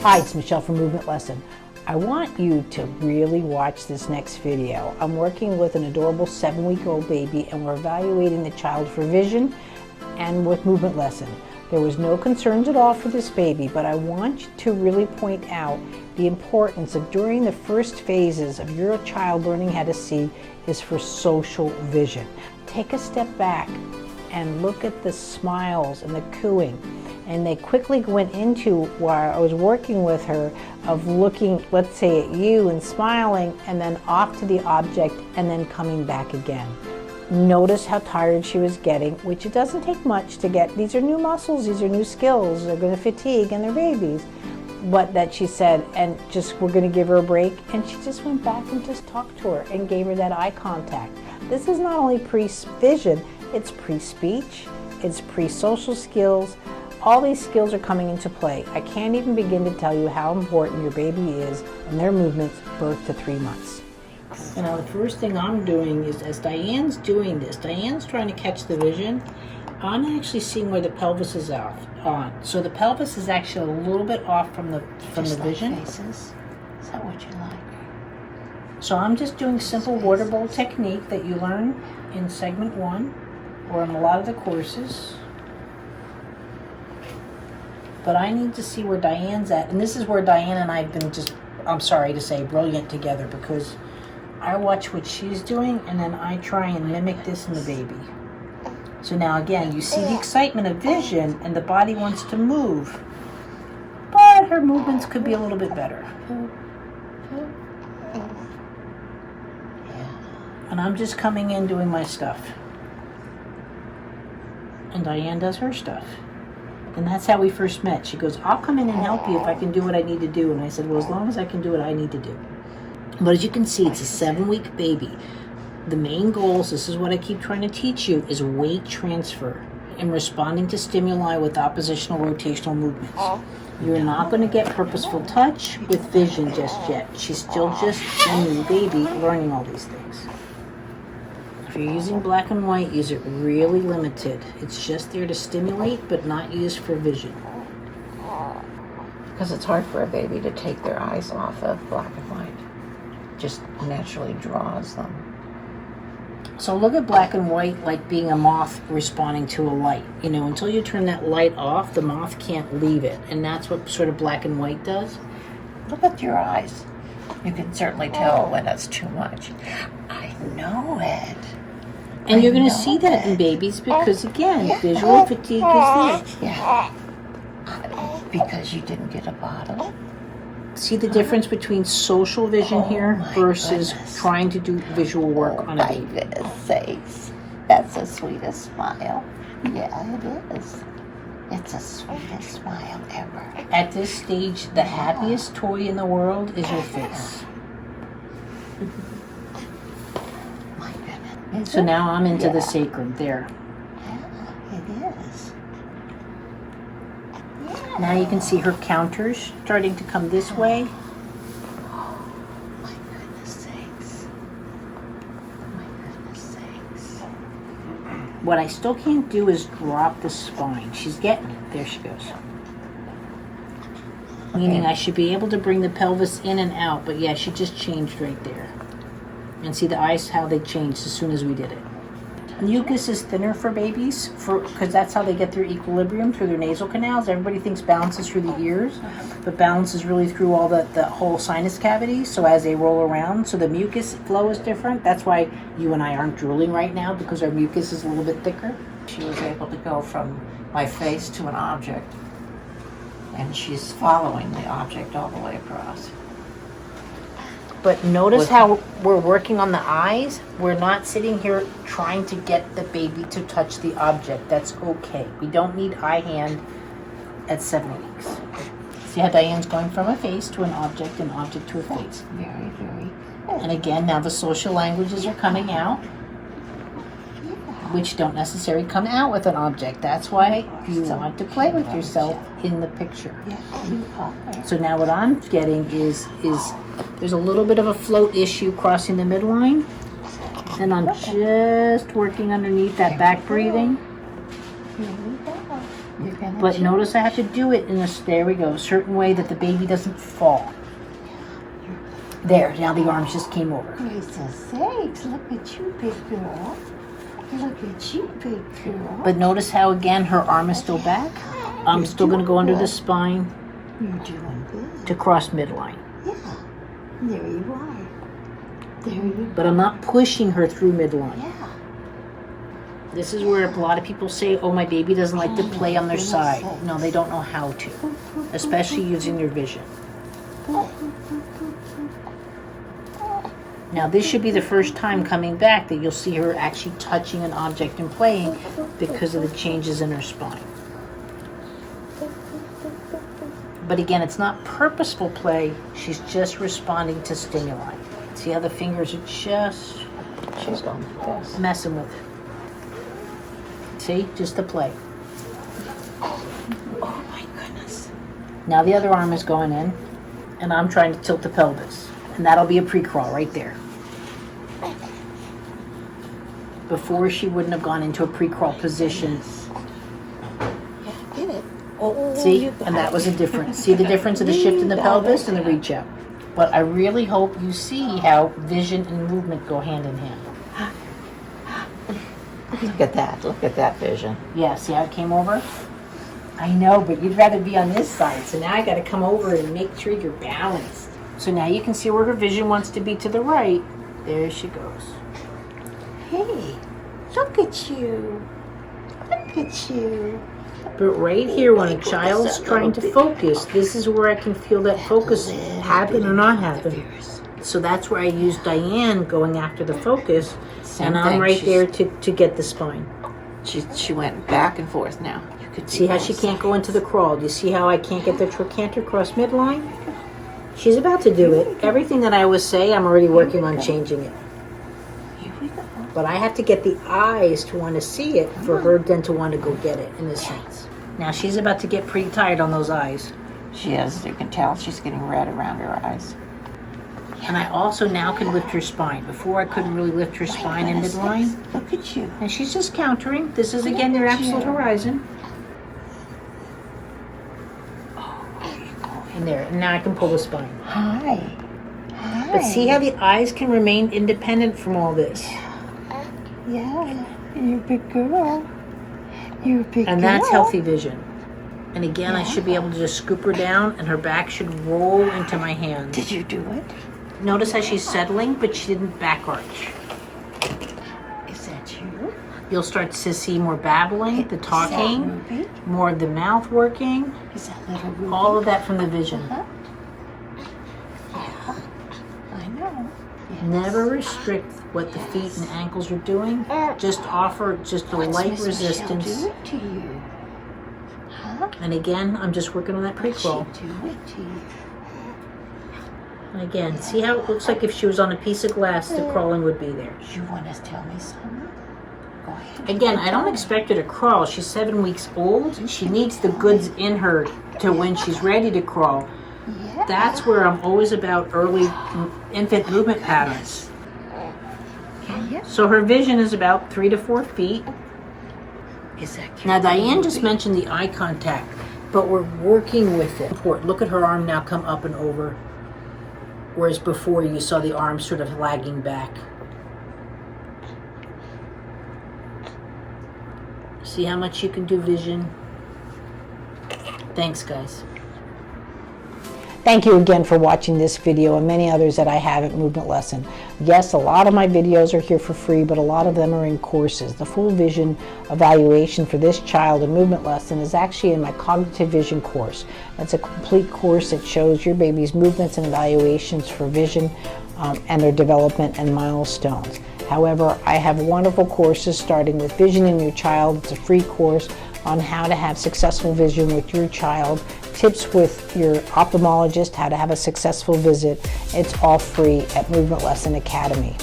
Hi, it's Michelle from Movement Lesson. I want you to really watch this next video. I'm working with an adorable 7-week-old baby and we're evaluating the child for vision and with Movement Lesson. There was no concerns at all for this baby, but I want you to really point out the importance of during the first phases of your child learning how to see is for social vision. Take a step back and look at the smiles and the cooing. And they quickly went into while I was working with her of looking, let's say, at you and smiling and then off to the object and then coming back again. Notice how tired she was getting, which it doesn't take much to get. These are new muscles, these are new skills. They're going to fatigue and they're babies. But that she said, and just we're going to give her a break. And she just went back and just talked to her and gave her that eye contact. This is not only pre-vision, it's pre-speech, it's pre-social skills. All these skills are coming into play. I can't even begin to tell you how important your baby is and their movements birth to 3 months. And now the first thing I'm doing is, as Diane's doing this, Diane's trying to catch the vision, I'm actually seeing where the pelvis is on. So the pelvis is actually a little bit off from the vision. Like faces? Is that what you like? So I'm just doing simple water bowl technique that you learn in segment 1 or in a lot of the courses. But I need to see where Diane's at. And this is where Diane and I have been just, I'm sorry to say, brilliant together, because I watch what she's doing and then I try and mimic this in the baby. So now again, you see the excitement of vision and the body wants to move. But her movements could be a little bit better. And I'm just coming in doing my stuff. And Diane does her stuff. And that's how we first met. She goes, I'll come in and help you if I can do what I need to do. And I said, well, as long as I can do what I need to do. But as you can see, it's a 7-week baby. The main goals, this is what I keep trying to teach you, is weight transfer and responding to stimuli with oppositional rotational movements. You're not going to get purposeful touch with vision just yet. She's still just a new baby learning all these things. If you're using black and white, use it really limited. It's just there to stimulate, but not used for vision. Because it's hard for a baby to take their eyes off of black and white. Just naturally draws them. So look at black and white like being a moth responding to a light. You know, until you turn that light off, the moth can't leave it. And that's what sort of black and white does. Look at your eyes. You can certainly tell when it's too much. I know it. And you're going to see that in babies because, again, visual fatigue is there. Yeah. Because you didn't get a bottle. See the difference between social vision here versus trying to do visual work on a baby. For goodness sakes. That's the sweetest smile. Yeah, it is. It's the sweetest smile ever. At this stage, the happiest toy in the world is your face. My goodness. So now I'm into the sacrum there. Yeah, it is. Now you can see her counters starting to come this way. My goodness sakes. My goodness sakes. What I still can't do is drop the spine. She's getting it. There she goes. Meaning I should be able to bring the pelvis in and out, but yeah, she just changed right there. And see the eyes, how they changed as soon as we did it. Mucus is thinner for babies because that's how they get their equilibrium, through their nasal canals. Everybody thinks balance is through the ears, but balance is really through all the whole sinus cavity. So as they roll around, so the mucus flow is different. That's why you and I aren't drooling right now, because our mucus is a little bit thicker. She was able to go from my face to an object, and she's following the object all the way across. But notice how we're working on the eyes. We're not sitting here trying to get the baby to touch the object. That's okay. We don't need eye hand at 7 weeks. See how Diane's going from a face to an object and object to a face. Very, very. And again, now the social languages are coming out, which don't necessarily come out with an object. That's why you want to play with yourself in the picture. So now what I'm getting is there's a little bit of a float issue crossing the midline, and I'm just working underneath that back breathing. You're gonna But check. notice I have to do it in this, there we go, a certain way that the baby doesn't fall. There, now the arms just came over. Gracious sakes, look at you, big girl. Look at you, big girl. But notice how, again, her arm is still back. I'm still going to go under the spine You're doing good. to cross midline. Yeah. There you are. There you But I'm not pushing her through midline. Yeah. This is where a lot of people say, oh, my baby doesn't like to play on their side. No, they don't know how to, especially using their vision. Now, this should be the first time coming back that you'll see her actually touching an object and playing because of the changes in her spine. But again, it's not purposeful play. She's just responding to stimuli. See how the fingers are just She's going like this. messing with it. See, just the play. Oh my goodness. Now the other arm is going in, and I'm trying to tilt the pelvis. And that'll be a pre-crawl right there. Before, she wouldn't have gone into a pre-crawl position. Yeah, get it. See? And that was a difference. See the difference of the shift in the pelvis and the reach out. But I really hope you see how vision and movement go hand in hand. Look at that. Look at that vision. Yeah, see how it came over? I know, but you'd rather be on this side. So now I got to come over and make sure you're balanced. So now you can see where her vision wants to be to the right. There she goes. Hey, look at you. Look at you. But right here, when a child's trying to focus, this is where I can feel that focus happen or not happen. So that's where I use Diane going after the focus, Same and I'm thing. right there to get the spine. She went back and forth now. You could See how she can't go into the crawl? Do you see how I can't get the trochanter cross midline? She's about to do it. Everything that I always say, I'm already working on changing it. Here we go. But I have to get the eyes to want to see it for her then to want to go get it, in a sense. Now she's about to get pretty tired on those eyes. She is. You can tell she's getting red around her eyes. And I also now can lift her spine. Before I couldn't really lift her spine in midline. Look at you. And she's just countering. This is again your absolute horizon. And there, and now I can pull the spine. Hi. Hi. But see how the eyes can remain independent from all this. Yeah. You're a big girl. You're a big girl. And that's healthy vision. And again, I should be able to just scoop her down and her back should roll into my hands. Did you do it? Notice how she's settling, but she didn't back arch. Is that you? You'll start to see more babbling, the Is that talking, Ruby? more of the mouth working, Is that little Ruby? all of that from the vision. Huh? Yeah. I know. Yes. Never restrict what the feet and ankles are doing. Just offer just a What's light Miss resistance. Michelle do it to you? Huh? And again, I'm just working on that What'd she pre-crawl. do it to you? And again, see how it looks like if she was on a piece of glass, the crawling would be there. You want to tell me something? Go ahead. Again, I don't expect her to crawl. She's 7 weeks old. She needs the goods in her to when she's ready to crawl. Yeah. That's where I'm always about early infant movement patterns. Yeah. So her vision is about 3 to 4 feet. Is that cute? Now, Diane just mentioned the eye contact, but we're working with it. Look at her arm now come up and over, whereas before you saw the arm sort of lagging back. See how much you can do vision? Thanks, guys. Thank you again for watching this video and many others that I have at Movement Lesson. Yes, a lot of my videos are here for free, but a lot of them are in courses. The full vision evaluation for this child in Movement Lesson is actually in my Cognitive Vision course. That's a complete course that shows your baby's movements and evaluations for vision and their development and milestones. However, I have wonderful courses starting with Vision in Your Child. It's a free course on how to have successful vision with your child, tips with your ophthalmologist, how to have a successful visit. It's all free at Movement Lesson Academy.